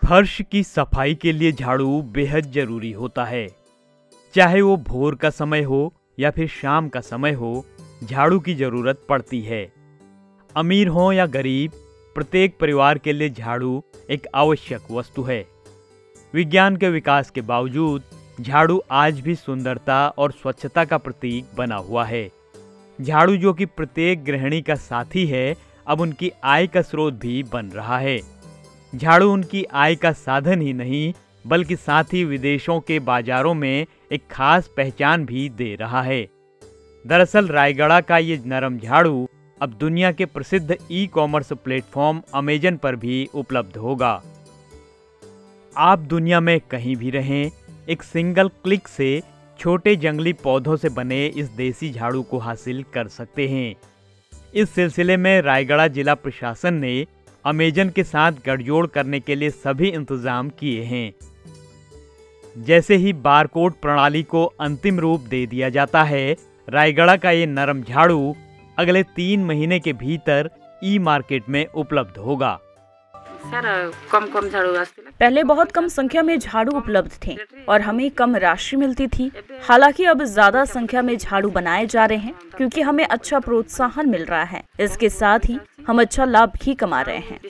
फर्श की सफाई के लिए झाड़ू बेहद जरूरी होता है। चाहे वो भोर का समय हो या फिर शाम का समय हो, झाड़ू की जरूरत पड़ती है। अमीर हो या गरीब, प्रत्येक परिवार के लिए झाड़ू एक आवश्यक वस्तु है। विज्ञान के विकास के बावजूद झाड़ू आज भी सुंदरता और स्वच्छता का प्रतीक बना हुआ है। झाड़ू जो कि प्रत्येक गृहिणी का साथी है, अब उनकी आय का स्रोत भी बन रहा है। झाड़ू उनकी आय का साधन ही नहीं, बल्कि साथ ही विदेशों के बाजारों में एक खास पहचान भी दे रहा है। दरअसल रायगढ़ का ये नरम झाड़ू अब दुनिया के प्रसिद्ध ई-कॉमर्स प्लेटफॉर्म अमेजन पर भी उपलब्ध होगा। आप दुनिया में कहीं भी रहें, एक सिंगल क्लिक से छोटे जंगली पौधों से बने इस देसी झाड़ू को हासिल कर सकते हैं। इस सिलसिले में रायगढ़ जिला प्रशासन ने अमेजन के साथ गठजोड़ करने के लिए सभी इंतजाम किए हैं। जैसे ही बारकोड प्रणाली को अंतिम रूप दे दिया जाता है, रायगढ़ का ये नरम झाड़ू अगले 3 महीने के भीतर ई मार्केट में उपलब्ध होगा। सर कम झाड़ू पहले बहुत कम संख्या में झाड़ू उपलब्ध थे और हमें कम राशि मिलती थी। हालांकि अब ज्यादा संख्या में झाड़ू बनाए जा रहे हैं क्योंकि हमें अच्छा प्रोत्साहन मिल रहा है। इसके साथ ही हम अच्छा लाभ भी कमा रहे हैं।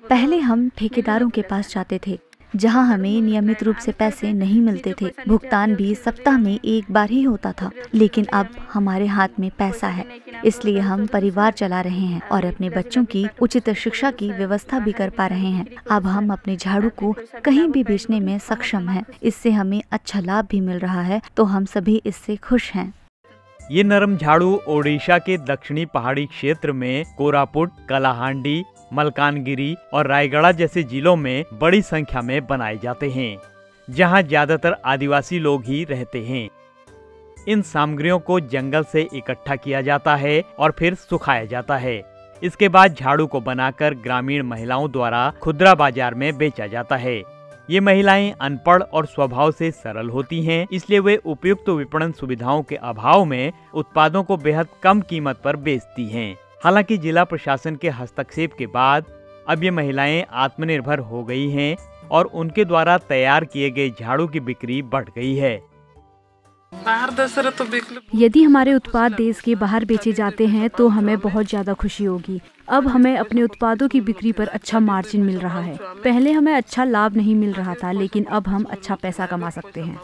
पहले हम ठेकेदारों के पास जाते थे, जहां हमें नियमित रूप से पैसे नहीं मिलते थे। भुगतान भी सप्ताह में एक बार ही होता था, लेकिन अब हमारे हाथ में पैसा है, इसलिए हम परिवार चला रहे हैं और अपने बच्चों की उचित शिक्षा की व्यवस्था भी कर पा रहे हैं। अब हम अपने झाड़ू को कहीं भी बेचने में सक्षम हैं। इससे हमें अच्छा लाभ भी मिल रहा है, तो हम सभी इससे खुश हैं। ये नरम झाड़ू ओडिशा के दक्षिणी पहाड़ी क्षेत्र में कोरापुट, कलाहांडी, मलकानगिरी और रायगढ़ जैसे जिलों में बड़ी संख्या में बनाए जाते हैं, जहां ज्यादातर आदिवासी लोग ही रहते हैं। इन सामग्रियों को जंगल से इकट्ठा किया जाता है और फिर सुखाया जाता है। इसके बाद झाड़ू को बनाकर ग्रामीण महिलाओं द्वारा खुदरा बाजार में बेचा जाता है। ये महिलाएं अनपढ़ और स्वभाव से सरल होती हैं, इसलिए वे उपयुक्त विपणन सुविधाओं के अभाव में उत्पादों को बेहद कम कीमत पर बेचती हैं। हालांकि जिला प्रशासन के हस्तक्षेप के बाद अब ये महिलाएं आत्मनिर्भर हो गई हैं और उनके द्वारा तैयार किए गए झाड़ू की बिक्री बढ़ गई है। यदि हमारे उत्पाद देश के बाहर बेचे जाते हैं तो हमें बहुत ज्यादा खुशी होगी। अब हमें अपने उत्पादों की बिक्री पर अच्छा मार्जिन मिल रहा है। पहले हमें अच्छा लाभ नहीं मिल रहा था, लेकिन अब हम अच्छा पैसा कमा सकते हैं।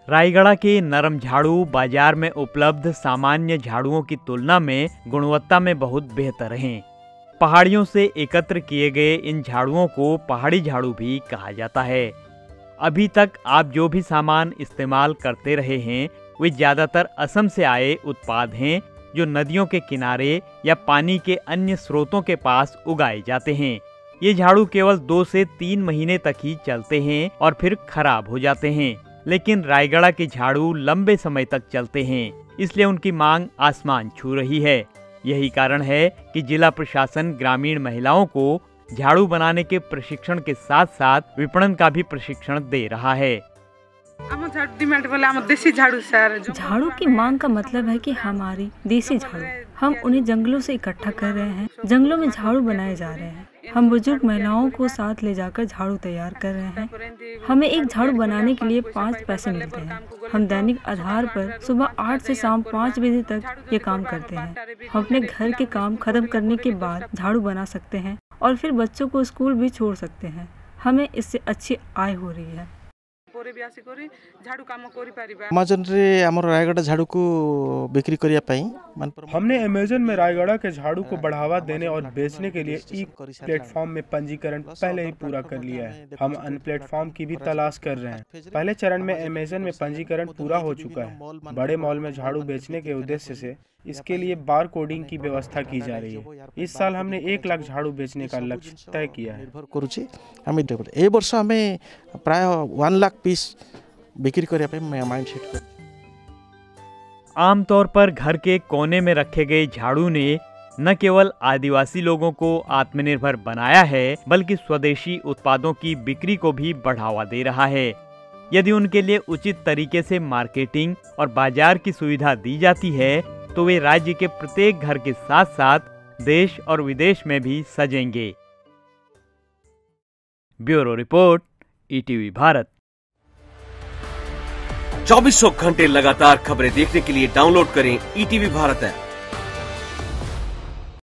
रायगढ़ के नरम झाड़ू बाजार में उपलब्ध सामान्य झाड़ुओं की तुलना में गुणवत्ता में बहुत बेहतर हैं। पहाड़ियों से एकत्र किए गए इन झाड़ुओं को पहाड़ी झाड़ू भी कहा जाता है। अभी तक आप जो भी सामान इस्तेमाल करते रहे हैं, वे ज्यादातर असम से आए उत्पाद हैं, जो नदियों के किनारे या पानी के अन्य स्रोतों के पास उगाए जाते हैं। ये झाड़ू केवल 2 से 3 महीने तक ही चलते हैं और फिर खराब हो जाते हैं, लेकिन रायगढ़ के झाड़ू लंबे समय तक चलते हैं, इसलिए उनकी मांग आसमान छू रही है। यही कारण है कि जिला प्रशासन ग्रामीण महिलाओं को झाड़ू बनाने के प्रशिक्षण के साथ साथ विपणन का भी प्रशिक्षण दे रहा है। झाड़ू की मांग का मतलब है कि हमारी देसी झाड़ू हम उन्हें जंगलों से इकट्ठा कर रहे हैं। जंगलों में झाड़ू बनाए जा रहे हैं। हम बुजुर्ग महिलाओं को साथ ले जाकर झाड़ू तैयार कर रहे हैं। हमें एक झाड़ू बनाने के लिए 5 पैसे मिलते हैं। हम दैनिक आधार पर सुबह 8 से शाम 5 बजे तक ये काम करते हैं। हम अपने घर के काम खत्म करने के बाद झाड़ू बना सकते हैं और फिर बच्चों को स्कूल भी छोड़ सकते हैं। हमें इससे अच्छी आय हो रही है। अमेजन रे हमर रायगढ़ झाड़ू को बिक्री करिया पाई हमने अमेजन में रायगढ़ के झाड़ू को बढ़ावा देने और बेचने के लिए ई प्लेटफॉर्म में पंजीकरण पहले ही पूरा कर लिया है। हम अन्य प्लेटफॉर्म की भी तलाश कर रहे हैं। पहले चरण में अमेजन में पंजीकरण पूरा हो चुका है। बड़े मॉल में झाड़ू बेचने के उद्देश्य से इसके लिए बार कोडिंग की व्यवस्था की जा रही है। इस साल हमने 1 लाख झाड़ू बेचने का लक्ष्य तय किया है। वर्ष हमें प्राय 1 लाख पीस बिक्री करने माइंड सेट कर। आमतौर पर घर के कोने में रखे गए झाड़ू ने न केवल आदिवासी लोगों को आत्मनिर्भर बनाया है, बल्कि स्वदेशी उत्पादों की बिक्री को भी बढ़ावा दे रहा है। यदि उनके लिए उचित तरीके से मार्केटिंग और बाजार की सुविधा दी जाती है, तो वे राज्य के प्रत्येक घर के साथ साथ देश और विदेश में भी सजेंगे। Bureau report, ETV Bharat. 2400 घंटे लगातार खबरें देखने के लिए डाउनलोड करें ईटीवी भारत ऐप।